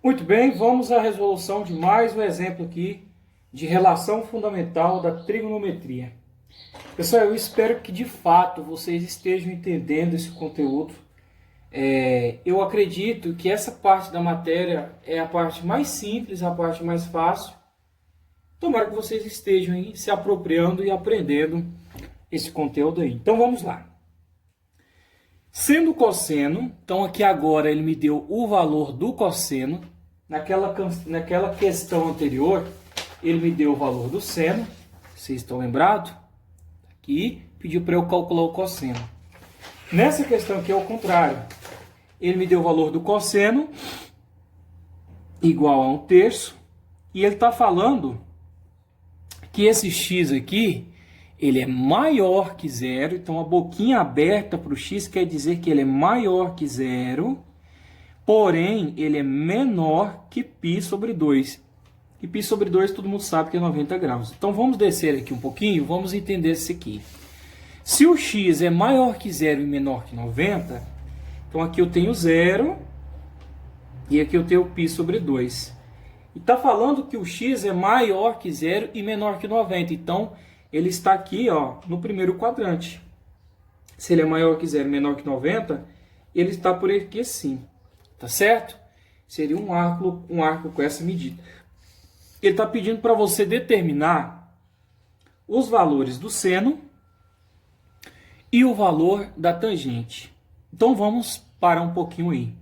Muito bem, vamos à resolução de mais um exemplo aqui de relação fundamental da trigonometria. Pessoal, eu espero que de fato vocês estejam entendendo esse conteúdo. Eu acredito que essa parte da matéria é a parte mais simples, a parte mais fácil. Tomara que vocês estejam aí se apropriando e aprendendo esse conteúdo aí. Então vamos lá. Sendo cosseno, então aqui agora ele me deu o valor do cosseno. Naquela questão anterior, ele me deu o valor do seno. Vocês estão lembrados? Aqui pediu para eu calcular o cosseno. Nessa questão aqui é o contrário. Ele me deu o valor do cosseno igual a 1/3. E ele está falando que esse x aqui, ele é maior que zero. Então a boquinha aberta para o x quer dizer que ele é maior que zero. Porém, ele é menor que π sobre 2. E π sobre 2 todo mundo sabe que é 90 graus. Então vamos descer aqui um pouquinho, vamos entender isso aqui. Se o x é maior que zero e menor que 90, então aqui eu tenho zero e aqui eu tenho π sobre 2. E está falando que o x é maior que zero e menor que 90. Então ele está aqui ó, no primeiro quadrante. Se ele é maior que zero e menor que 90, ele está por aqui assim. Tá certo? Seria um arco com essa medida. Ele está pedindo para você determinar os valores do seno e o valor da tangente. Então vamos parar um pouquinho aí.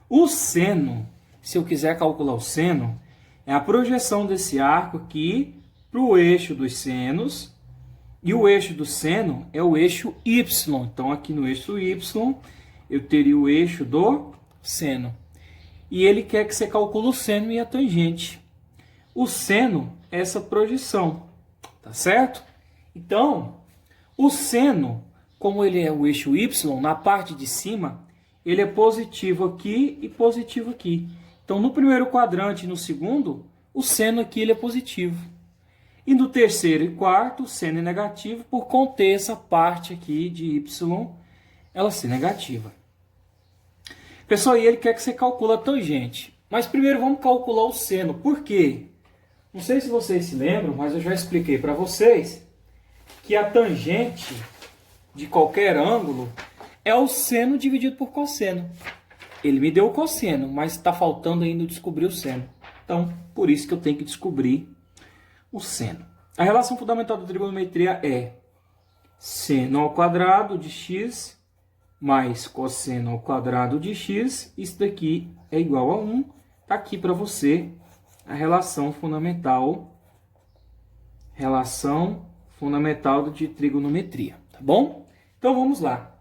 O seno, se eu quiser calcular o seno, é a projeção desse arco aqui para o eixo dos senos. E o eixo do seno é o eixo y. Então aqui no eixo y eu teria o eixo do seno. E ele quer que você calcule o seno e a tangente. O seno é essa projeção, tá certo? Então, o seno, como ele é o eixo y, na parte de cima, ele é positivo aqui e positivo aqui. Então, no primeiro quadrante e no segundo, o seno aqui ele é positivo. E no terceiro e quarto, o seno é negativo, por conter essa parte aqui de y, ela ser negativa. Pessoal, e ele quer que você calcule a tangente. Mas primeiro vamos calcular o seno. Por quê? Não sei se vocês se lembram, mas eu já expliquei para vocês que a tangente de qualquer ângulo é o seno dividido por cosseno. Ele me deu o cosseno, mas está faltando ainda descobrir o seno. Então, por isso que eu tenho que descobrir o seno. A relação fundamental da trigonometria é seno ao quadrado de x mais cosseno ao quadrado de x, isso daqui é igual a 1. Está aqui para você a relação fundamental de trigonometria, tá bom? Então vamos lá.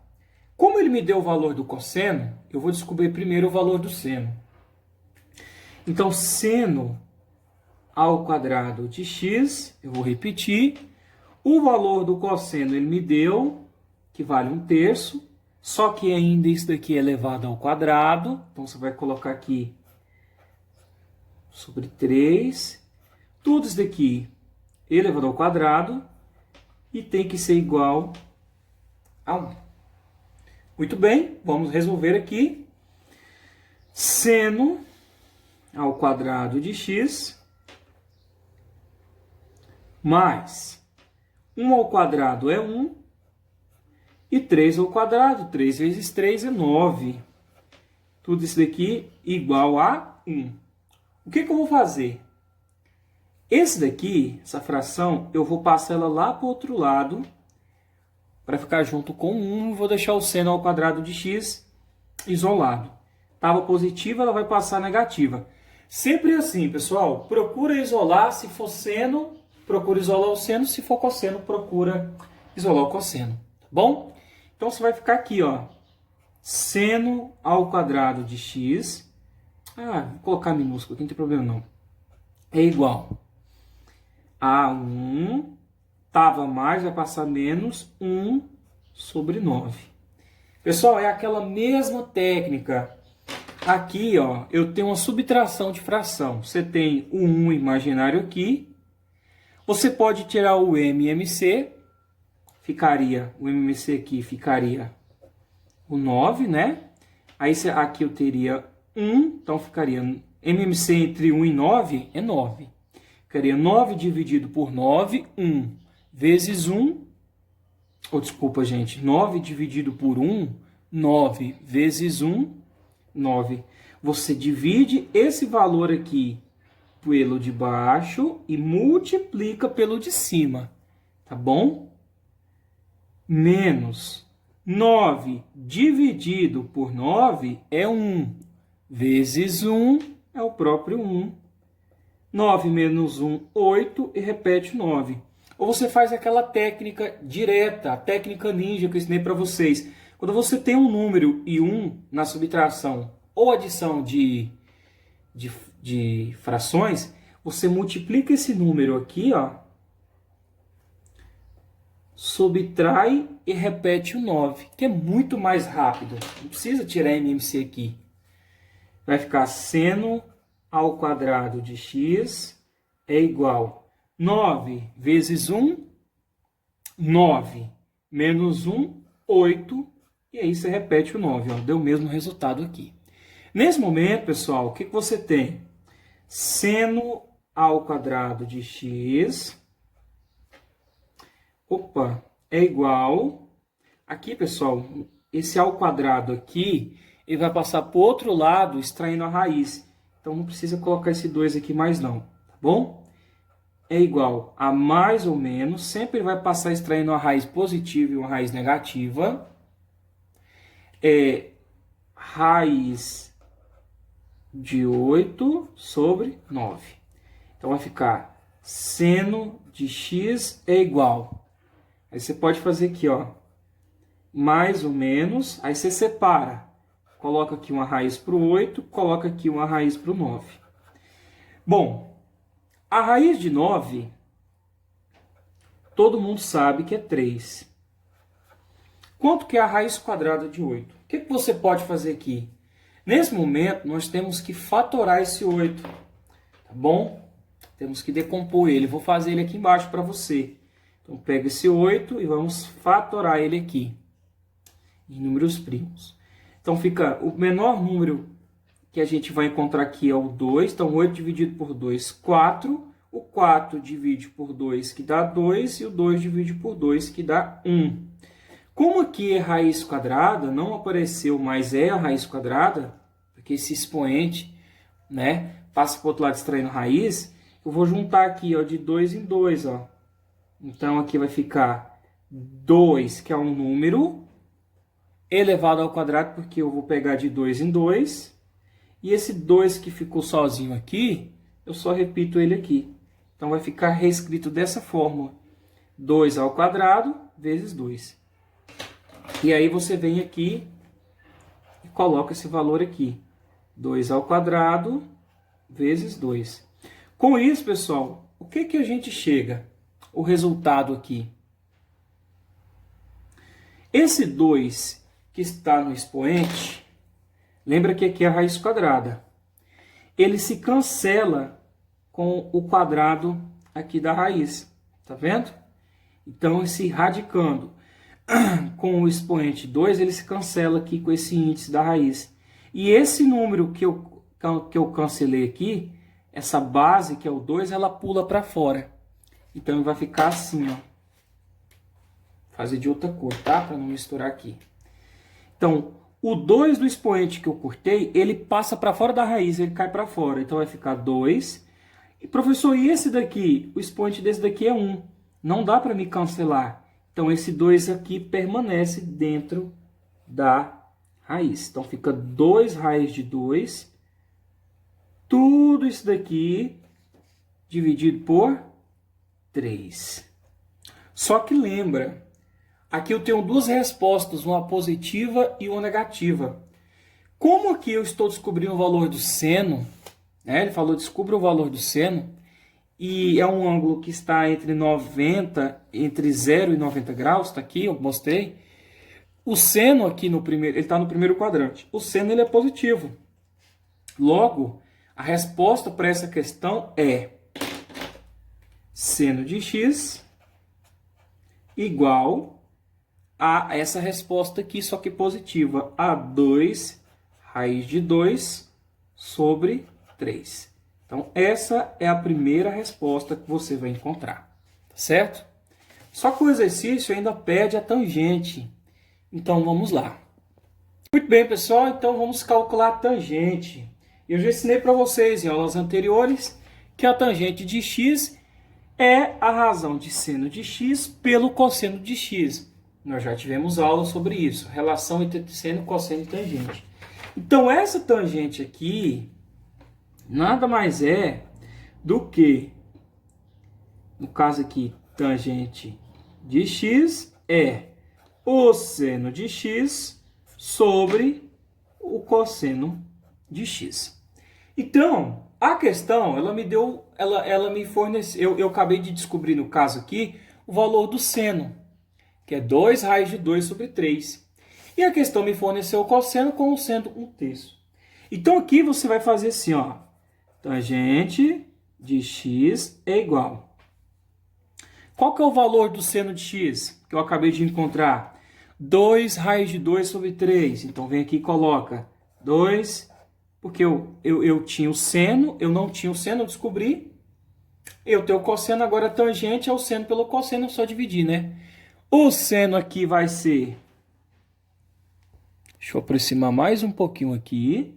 Como ele me deu o valor do cosseno, eu vou descobrir primeiro o valor do seno. Então, seno ao quadrado de x, eu vou repetir. O valor do cosseno ele me deu, que vale 1/3. Só que ainda isso daqui é elevado ao quadrado. Então, você vai colocar aqui sobre 3. Tudo isso daqui elevado ao quadrado. E tem que ser igual a 1. Muito bem, vamos resolver aqui. Seno ao quadrado de x mais 1 ao quadrado é 1. E 3 ao quadrado, 3 vezes 3 é 9. Tudo isso daqui igual a 1. O que eu vou fazer? Esse daqui, essa fração, eu vou passar ela lá para o outro lado, para ficar junto com 1, e vou deixar o seno ao quadrado de x isolado. Estava positiva, ela vai passar negativa. Sempre assim, pessoal, procura isolar, se for seno, procura isolar o seno, se for cosseno, procura isolar o cosseno. Tá bom? Então, você vai ficar aqui, ó, seno ao quadrado de x, vou colocar minúsculo aqui, não tem problema não, é igual a 1, estava mais, vai passar menos, 1 sobre 9. Pessoal, é aquela mesma técnica. Aqui, ó, eu tenho uma subtração de fração. Você tem o 1 imaginário aqui, você pode tirar o MMC, o MMC aqui ficaria o 9, né? Aí aqui eu teria 1, então ficaria MMC entre 1 e 9 é 9. Ficaria 9 dividido por 9, 1. Vezes 1, desculpa, gente, 9 dividido por 1, 9. Vezes 1, 9. Você divide esse valor aqui pelo de baixo e multiplica pelo de cima, tá bom? Menos 9 dividido por 9 é 1, vezes 1 é o próprio 1. 9 menos 1, 8, e repete 9. Ou você faz aquela técnica direta, a técnica ninja que eu ensinei para vocês. Quando você tem um número e 1 na subtração ou adição de frações, você multiplica esse número aqui, ó, subtrai e repete o 9, que é muito mais rápido. Não precisa tirar MMC aqui. Vai ficar seno ao quadrado de x é igual a 9 vezes 1, 9, menos 1, 8, e aí você repete o 9, ó, deu o mesmo resultado aqui. Nesse momento, pessoal, o que você tem? Seno ao quadrado de x, é igual, aqui, pessoal, esse ao quadrado aqui, ele vai passar para o outro lado, extraindo a raiz. Então, não precisa colocar esse 2 aqui mais não, tá bom? É igual a mais ou menos, sempre vai passar extraindo uma raiz positiva e uma raiz negativa. É raiz de 8 sobre 9. Então, vai ficar seno de x é igual. Aí você pode fazer aqui, ó, mais ou menos, aí você separa. Coloca aqui uma raiz para o 8, coloca aqui uma raiz para o 9. Bom, a raiz de 9, todo mundo sabe que é 3. Quanto que é a raiz quadrada de 8? O que você pode fazer aqui? Nesse momento, nós temos que fatorar esse 8, tá bom? Temos que decompor ele. Vou fazer ele aqui embaixo para você. Então, pega esse 8 e vamos fatorar ele aqui, em números primos. Então, fica o menor número que a gente vai encontrar aqui é o 2. Então, 8 dividido por 2, 4. O 4 divide por 2, que dá 2. E o 2 divide por 2, que dá 1. Como aqui é raiz quadrada, não apareceu, mas é a raiz quadrada, porque esse expoente, né, passa para o outro lado extraindo raiz, eu vou juntar aqui, ó, de 2 em 2, ó. Então, aqui vai ficar 2, que é um número, elevado ao quadrado, porque eu vou pegar de 2 em 2. E esse 2 que ficou sozinho aqui, eu só repito ele aqui. Então, vai ficar reescrito dessa forma. 2 ao quadrado vezes 2. E aí, você vem aqui e coloca esse valor aqui. 2 ao quadrado vezes 2. Com isso, pessoal, o que a gente chega? O resultado aqui. Esse 2 que está no expoente, lembra que aqui é a raiz quadrada. Ele se cancela com o quadrado aqui da raiz. Tá vendo? Então, esse radicando com o expoente 2, ele se cancela aqui com esse índice da raiz. E esse número que eu cancelei aqui, essa base, que é o 2, ela pula para fora. Então, vai ficar assim, ó. Vou fazer de outra cor, tá? Para não misturar aqui. Então, o 2 do expoente que eu cortei, ele passa para fora da raiz, ele cai para fora. Então, vai ficar 2. E, professor, e esse daqui? O expoente desse daqui é 1. Não dá para me cancelar. Então, esse 2 aqui permanece dentro da raiz. Então, fica 2 raiz de 2. Tudo isso daqui dividido por 3. Só que lembra, aqui eu tenho duas respostas, uma positiva e uma negativa. Como aqui eu estou descobrindo o valor do seno, né? Ele falou, descubra o valor do seno, e é um ângulo que está entre 0 e 90 graus, está aqui, eu mostrei. O seno aqui no primeiro, ele está no primeiro quadrante. O seno ele é positivo. Logo, a resposta para essa questão é seno de x igual a essa resposta aqui, só que positiva, a 2 raiz de 2 sobre 3. Então, essa é a primeira resposta que você vai encontrar, tá certo? Só que o exercício ainda pede a tangente. Então, vamos lá. Muito bem, pessoal. Então, vamos calcular a tangente. Eu já ensinei para vocês em aulas anteriores que a tangente de x é a razão de seno de x pelo cosseno de x. Nós já tivemos aula sobre isso. Relação entre seno, cosseno e tangente. Então, essa tangente aqui nada mais é do que, no caso aqui, tangente de x é o seno de x sobre o cosseno de x. Então, a questão, ela me forneceu, eu acabei de descobrir no caso aqui, o valor do seno, que é 2 raiz de 2 sobre 3. E a questão me forneceu o cosseno como sendo 1/3. Então aqui você vai fazer assim, ó. Tangente de x é igual. Qual que é o valor do seno de x que eu acabei de encontrar? 2 raiz de 2 sobre 3. Então vem aqui e coloca 2, porque eu tinha o seno, eu não tinha o seno, eu descobri. Eu tenho o cosseno, agora a tangente é o seno pelo cosseno, é só dividir, né? O seno aqui vai ser... Deixa eu aproximar mais um pouquinho aqui.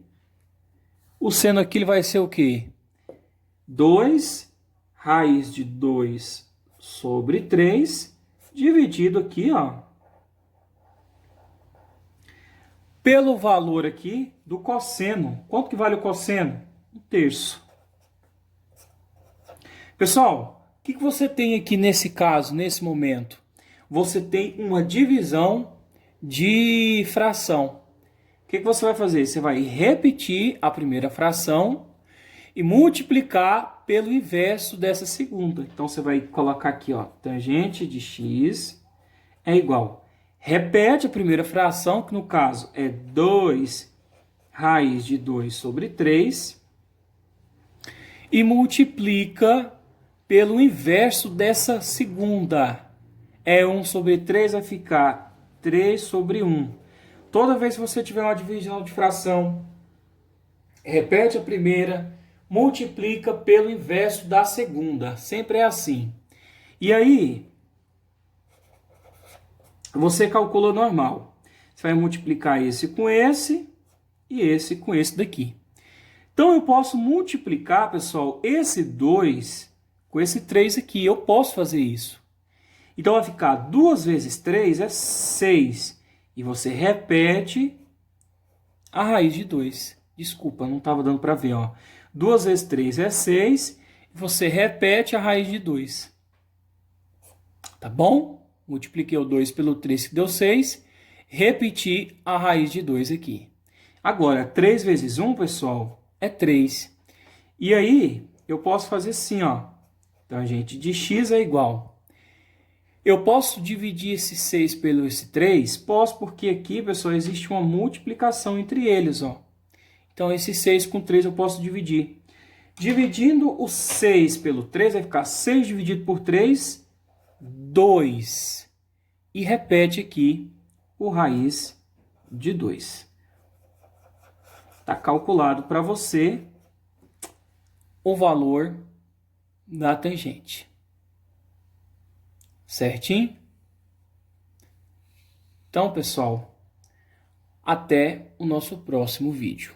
O seno aqui ele vai ser o quê? 2 raiz de 2 sobre 3, dividido aqui, ó, pelo valor aqui do cosseno. Quanto que vale o cosseno? 1/3. Pessoal, o que você tem aqui nesse caso, nesse momento? Você tem uma divisão de fração. O que você vai fazer? Você vai repetir a primeira fração e multiplicar pelo inverso dessa segunda. Então, você vai colocar aqui, ó, tangente de x é igual. Repete a primeira fração, que no caso é 2 raiz de 2 sobre 3, e multiplica pelo inverso dessa segunda. É 1 sobre 3, vai ficar 3 sobre 1. Toda vez que você tiver uma divisão de fração, repete a primeira, multiplica pelo inverso da segunda. Sempre é assim. E aí, você calculou normal. Você vai multiplicar esse com esse e esse com esse daqui. Então, eu posso multiplicar, pessoal, esse 2 com esse 3 aqui. Eu posso fazer isso. Então, vai ficar 2 vezes 3 é 6. E você repete a raiz de 2. Desculpa, não estava dando para ver, ó. 2 vezes 3 é 6. E você repete a raiz de 2. Tá bom? Multipliquei o 2 pelo 3, que deu 6. Repeti a raiz de 2 aqui. Agora, 3 vezes 1, pessoal, é 3. E aí, eu posso fazer assim, ó. Tangente de x é igual. Eu posso dividir esse 6 pelo esse 3? Posso, porque aqui, pessoal, existe uma multiplicação entre eles, ó. Então, esse 6 com 3 eu posso dividir. Dividindo o 6 pelo 3, vai ficar 6 dividido por 3, 2. E repete aqui o raiz de 2. Está calculado para você o valor da tangente. Certinho? Então, pessoal, até o nosso próximo vídeo.